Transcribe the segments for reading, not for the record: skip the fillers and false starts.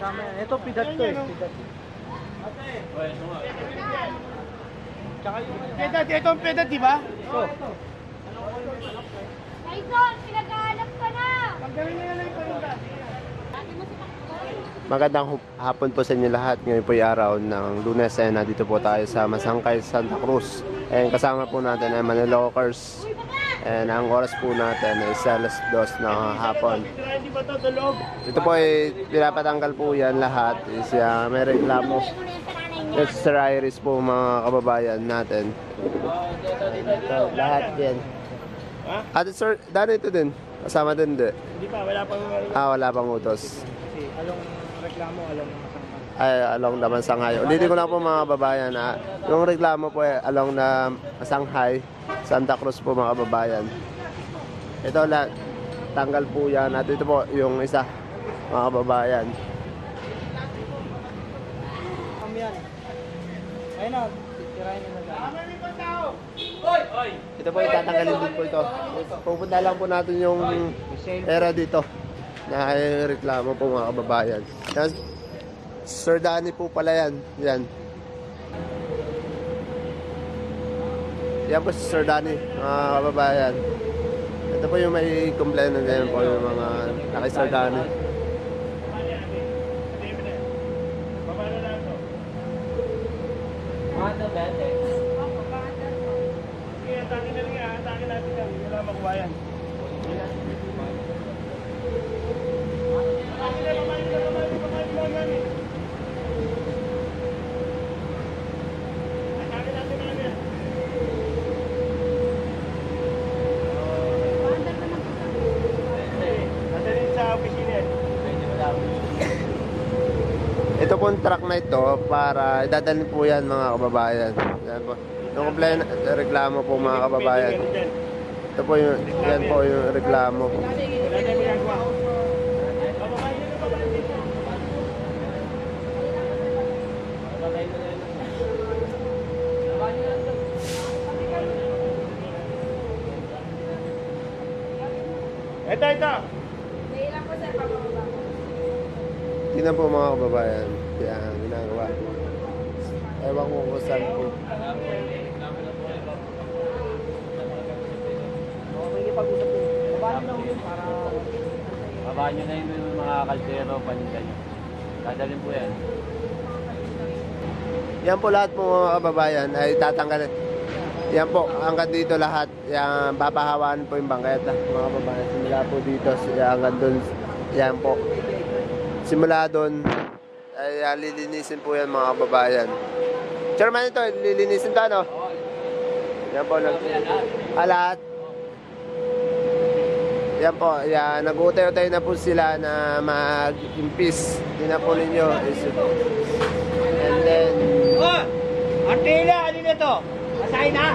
Kasama yan. Ito, pidat to eh. Pidat. Tsaka yung... Pedat, ito ang pedat, di ba? Ito. Tyson, pinag-aanap ka na! Pagdawin na lang ito rin. Magandang hapon po sa inyo lahat. Ngayon po yung araw ng Lunes. Nandito po tayo sa Masangkay, Santa Cruz. Kasama po natin ay Manila Walkers. Ang oras po natin ay 2:00 na hapon. Ito po ay pinapatanggal po yan lahat. May reklamo. Extra iris po mga kababayan natin. Ito, lahat yan. At sir, dano ito din? Kasama din din? Hindi pa, wala pang... Wala pang utos. Kasi along reklamo, along masangkay. Ay, along na Masanghay. Ulitin ko na po mga kababayan. Yung reklamo po ay along na Masanghay, Santa Cruz po mga kababayan. Ito lahat, tanggal po yan. At ito po yung isa, mga kababayan. Yan. Ayun na, titirahin nila dyan. Ito po itatanggalin din po ito. Pupunta lang po natin yung era dito na reklamo po mga kababayan. Yan. Sir Danny po pala yan. Yan. Yan po si Sir Danny, mga kababayan. Ito po yung may complaint na ganyan po yung mga kay Sir Danny. Atake na lang yan, atake natin yan. Wala makuha yan. Ito po yung truck na ito para idadalhin po yan mga kababayan. Yan po. Yung complaint, reklamo po mga kababayan. Ito po yung, yan po yung reklamo. Ito. Dahil po sir, pababa. Tingnan po mga kababayan. Yan, ginagawa. Ewan ko kung saan po. Okay, pag-usap din. Babaan lang yun para... Babaan nyo na yung mga kaldero, paninda nyo. Dadalhin po yan. Yan po lahat po mga kababayan ay tatanggalin. Yan po, hanggang dito lahat. Yan, papahawaan po yung bangketa mga kababayan. Simula po dito, hanggang dun. Yan po. Simula dun, ay lilinisin po yan mga kababayan. Chairman ito, lilinisin to ano? Yan po, lahat. Yan po, yan, nag-utay-utay na po sila na mag-impis. Tingnan po ninyo. And then... Oh! Artila, ano na to? Asay na?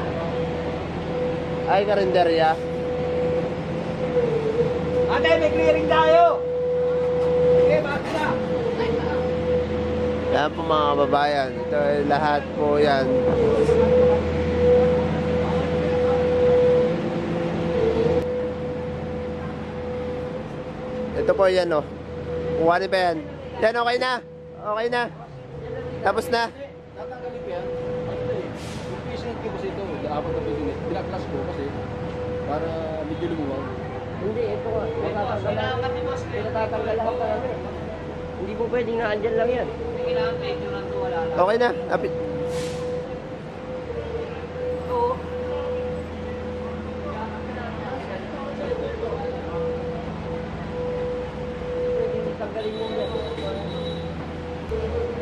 Ay, Karinderya. Ate, may clearing tayo! Okay, bakit na? Yan po mga kababayan. Ito ay lahat po yan. Ito po yan o. Kuhanin pa yan. Yan, okay na. Okay na. Tapos na. Tatanggalin ko yan. Yung patient ko kasi ito, dapat na pinit. Pinaklas ko kasi para medyo lumuwag. Hindi, ito nga. Pinatatanggal lahat talaga. Hindi po pwedeng na andyan lang yan. Okay na. Apit. Tanggalin mo yan.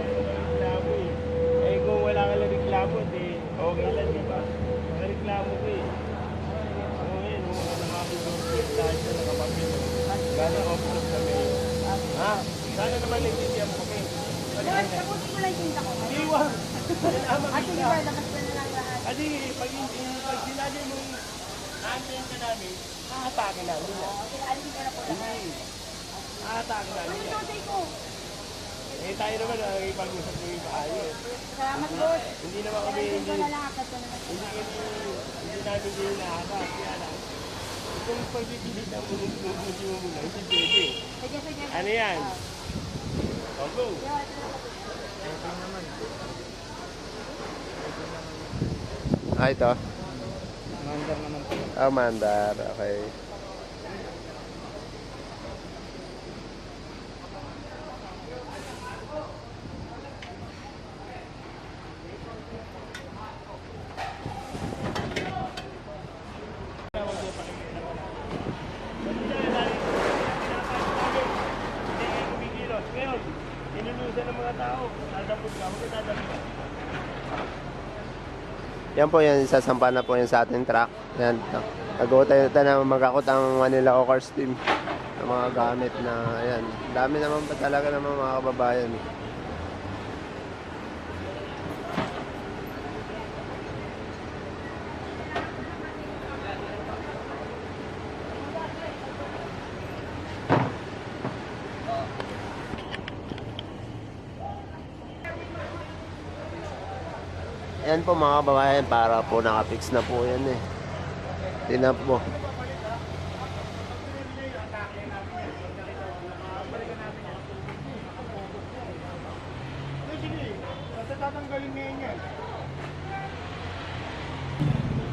Reklamo eh. Eh kung wala ka lang reklamo, okay lang, di ba? Reklamo ko eh. Oo yan, nakapagod tayo sa nakapagod. Gano'n office kami. Ha? Sana naman nagtitiyan mo kami. Tapusin ko lang yung tinta ko. Iwan! At hindi ba, labas na lang lahat. Kasi pag sinabi mong naantayin ka namin, hahatake namin yan. Alisin ko na po lahat. Hahatake namin yan. Tutay ko. Eh tayo naman nakikipag-usap ko yung maayos. Salamat, boss. Hindi naman kami, Alisin hindi ko na lang agad ko na lang. namin din nakaka. Kaya lang, kung pagpipilit ang bumubuti mo muna, hindi pwede. Sige. Ano yan? O, Oh, go. Ah, ito. Mandar naman po. Ah, mandar. Okay. Ngayon, inulusan ng mga tao. Dadapot ka, huwag ka dadapot. Yan po yan, isasampa na po yan sa ating truck. Yan. Nag-utay na magkakot ang Manila Ockers team ng mga gamit na yan. Dami naman pa talaga ng mga kababayan. Yan po mga kababayan, para po nakapix na po yan eh. Tinap mo.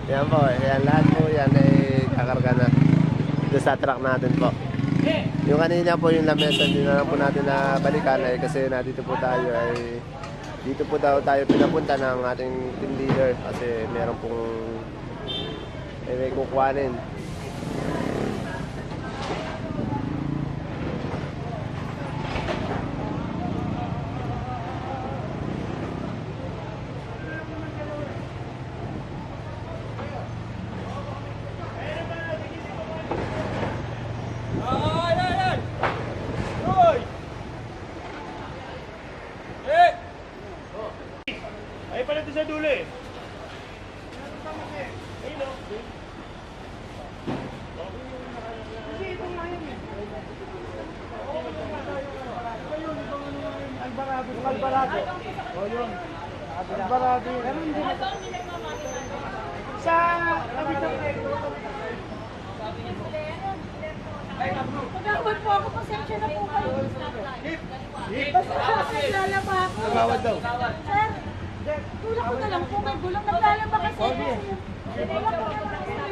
Yan po, yan lahat po yan ay kakarga na dito sa truck natin po. Yung kanina po yung lamesa, hindi na lang po natin na balikan ay kasi nandito po tayo ay dito po daw tayo pinapunta ng ating team leader kasi meron pong may kukuhanin. Ay pala ito sa dulo eh. Ayun o. Albarado. O yun. Albarado yun. Sa tabi ng Magawad po ako, pasensya na po kayo. Basta naglalaba ako. Nagawad daw. Sir, tulak ko na lang po may gulong. Naglalaba kasi. Tulak ko na lang po may gulong.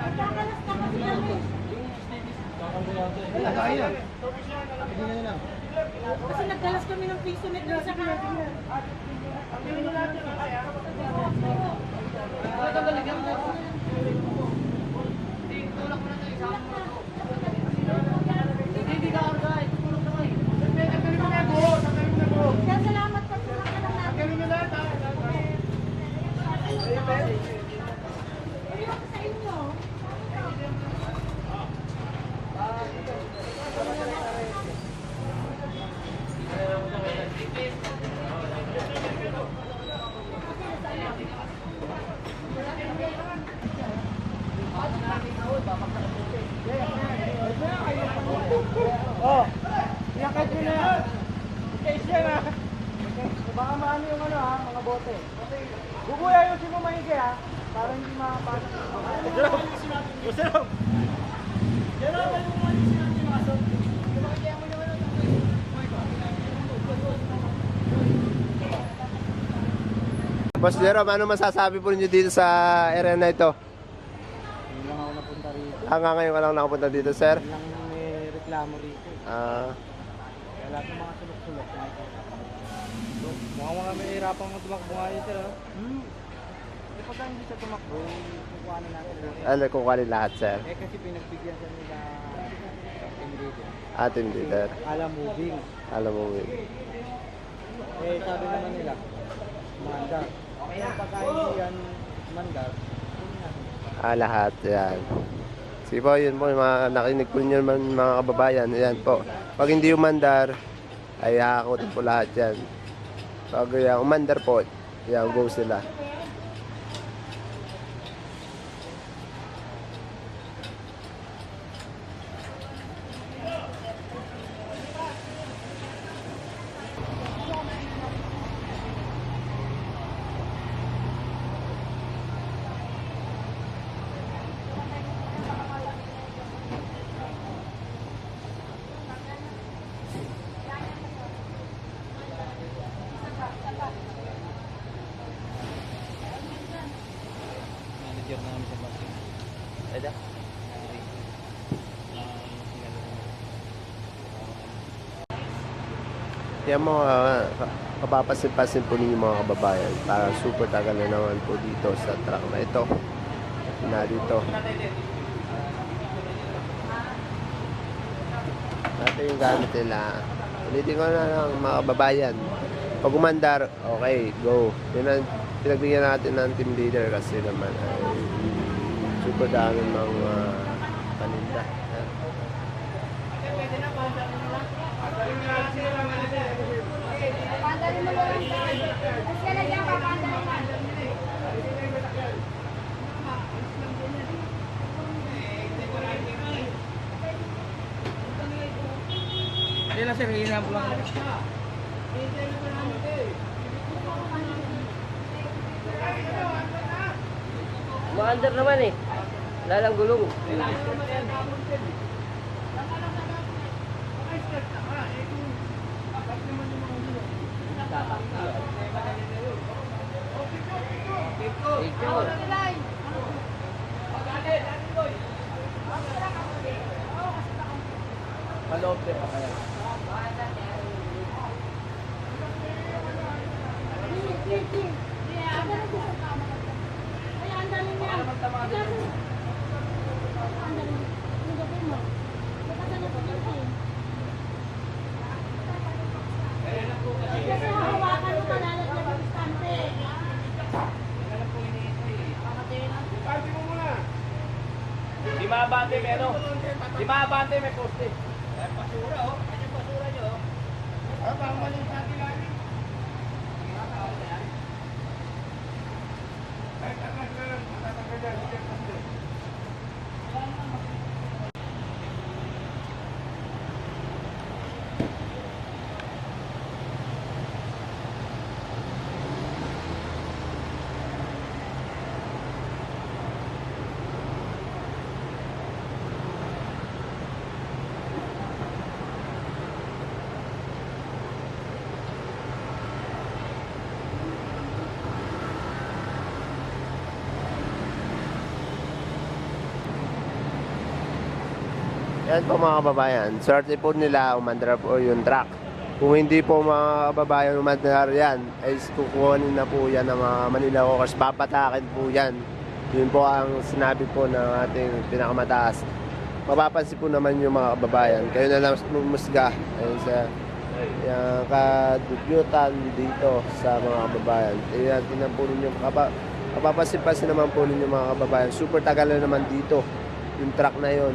Nagkakalas na kasi namin. Kasi nagkalas kami ng piso net sa kanya. Kaya salamat po tulak na lang natin. Ayun sa inyo. Oh, yakit nyo na. Case yan ha. Baka maano yung ano ha, mga bote. Guguya yung si mo maigi ha, para hindi makapasok. Masarap! Boss Jerome, ano masasabi po niyo dito sa area na ito? Hindi lang ako napunta rito. Hanggang ngayon ka lang nakapunta dito, sir? Hindi lang may reklamo rito. Kaya lahat ng mga sulok-sulok. Mukhang mga may hirapang tumakbo nga yun sir ha. Eh pagka hindi siya tumakbo, kukuha na natin. Ano, kukuhanin lahat, sir? Eh kasi pinagbigyan sa nila team leader. Atin leader. Alam moving. Alam mo yun. Eh sabi naman nila, mandar. Okay yung pagka hindi yan mandar, kunin natin. Lahat, yan. Sige po, yun po, yung mga nakinig po nyo mga kababayan, yan po. Pag hindi umandar, ay hakakutin po lahat yan. Pag umandar po, yan, go sila. Yan mo, kapapasin-pasin po ninyo mga kababayan. Parang super tagal na naman po dito sa truck na ito. Na dito. Ito yung gamit nila. Ulitin ko na lang mga kababayan. Pag umandar, okay, go. Pinagbigyan natin ng team leader kasi naman ay super dami mga paninda. Yan. Papandarin mo lang yan. Mas ka lang yan, papandarin mo. Hindi lang sir, hihinap lang. Maandar naman eh. Lalang gulong. Picture. Paloob din pa kaya. Di maabante may ano? Di maabante may poste. Basura oh. Ano yung basura nyo oh? Ano bang mali sa atin namin? Yan po mga kababayan. Swerte po nila umandar po yung truck. Kung hindi po mga kababayan umandar yan, ay kukuhanin na po yan ng mga Manila Walkers. Papatakin po yan. Yun po ang sinabi po ng ating pinakamataas. Mapapansin po naman yung mga kababayan. Kayo na lang mumusga. Ayun sa yung kadugyutan dito sa mga kababayan. Tingnan po ninyo. Mapapansin naman po ninyo mga kababayan. Super tagal na naman dito. Yung truck na yun.